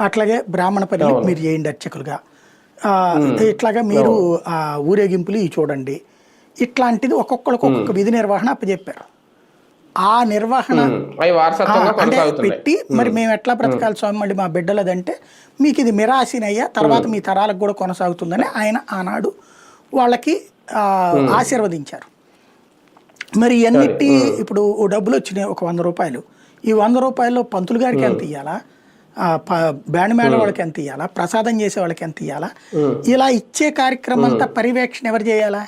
అట్లాగే బ్రాహ్మణపల్లి మీరు చేయండి అర్చకులుగా, ఇట్లాగా మీరు ఊరేగింపులు ఇవి చూడండి. ఇట్లాంటిది ఒక్కొక్కరికి ఒక్కొక్క విధి నిర్వహణ అప్పచెప్పారు. ఆ నిర్వహణ అంటే పెట్టి మరి మేము ఎట్లా బ్రతకాలి స్వామి మళ్ళీ మా బిడ్డలదంటే, మీకు ఇది మిరాసినయ్యా, తర్వాత మీ తరాలకు కూడా కొనసాగుతుందని ఆయన ఆనాడు వాళ్ళకి ఆశీర్వదించారు. మరి అన్నిటి ఇప్పుడు ఓ డబ్బులు వచ్చినాయి ఒక 100 రూపాయలు. ఈ 100 రూపాయల్లో పంతులు గారికి ఎంత ఇవ్వాలా, బ్యాండ్ మేళ వాళ్ళకి ఎంత ఇవ్వాలా, ప్రసాదం చేసే వాళ్ళకి ఎంత ఇవ్వాలా, ఇలా ఇచ్చే కార్యక్రమం అంతా పర్యవేక్షణ ఎవరు చేయాలా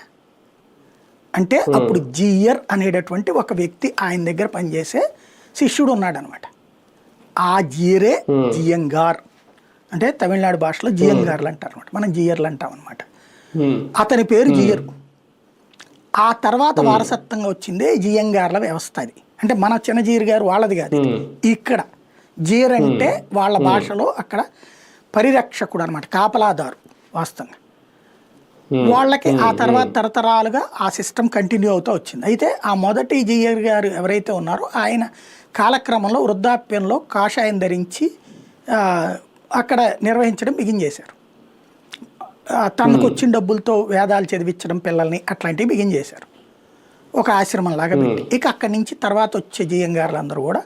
అంటే అప్పుడు జియర్ అనేటటువంటి ఒక వ్యక్తి ఆయన దగ్గర పనిచేసే శిష్యుడు ఉన్నాడు అనమాట. ఆ జియరే జియంగార్, అంటే తమిళనాడు భాషలో జియంగార్లు అంటారు అనమాట, మనం జియర్లు అంటాం అనమాట. అతని పేరు జియర్. ఆ తర్వాత వారసత్వంగా వచ్చిందే జియంగార్ల వ్యవస్థ. అది అంటే మన చిన్నజీరు గారు వాళ్ళది కాదు. ఇక్కడ జీర్ అంటే వాళ్ళ భాషలో అక్కడ పరిరక్షకుడు అనమాట, కాపలాదారు వాస్తవంగా. వాళ్ళకి ఆ తర్వాత తరతరాలుగా ఆ సిస్టమ్ కంటిన్యూ అవుతూ వచ్చింది. అయితే ఆ మొదటి జీయర్ గారు ఎవరైతే ఉన్నారో ఆయన కాలక్రమంలో వృద్ధాప్యంలో కాషాయం ధరించి అక్కడ నిర్వహించడం బిగించేశారు. తనకు వచ్చిన డబ్బులతో వేదాలు చదివించడం పిల్లల్ని అట్లాంటివి బిగించేశారు, ఒక ఆశ్రమం లాగా పెట్టి. ఇక అక్కడి నుంచి తర్వాత వచ్చే జీయంగారులు అందరూ కూడా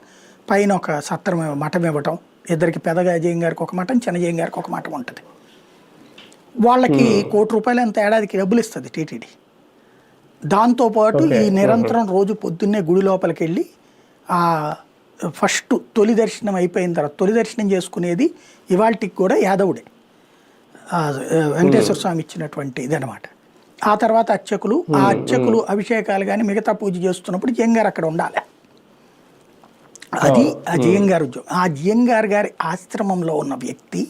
పైన ఒక సత్రం మఠం ఇవ్వటం, ఇద్దరికి పెద్దగా జీయంగారికి ఒక మఠం, చిన్న జీయంగారికి ఒక మఠం ఉంటుంది. వాళ్ళకి ₹1 కోటి అంత ఏడాదికి డబ్బులు ఇస్తుంది టీటీడీ. దాంతోపాటు ఈ నిరంతరం రోజు పొద్దున్నే గుడి లోపలికి వెళ్ళి ఫస్ట్ తొలి దర్శనం అయిపోయిన తర్వాత తొలి దర్శనం చేసుకునేది ఇవాళకి కూడా యాదవుడే, వెంకటేశ్వర స్వామి ఇచ్చినటువంటి ఇదనమాట. ఆ తర్వాత అర్చకులు, ఆ అర్చకులు అభిషేకాలు కానీ మిగతా పూజ చేస్తున్నప్పుడు జియంగారు అక్కడ ఉండాలి. అది ఆ జియంగారు ఉద్యోగం. ఆ జియంగారు గారి ఆశ్రమంలో ఉన్న వ్యక్తి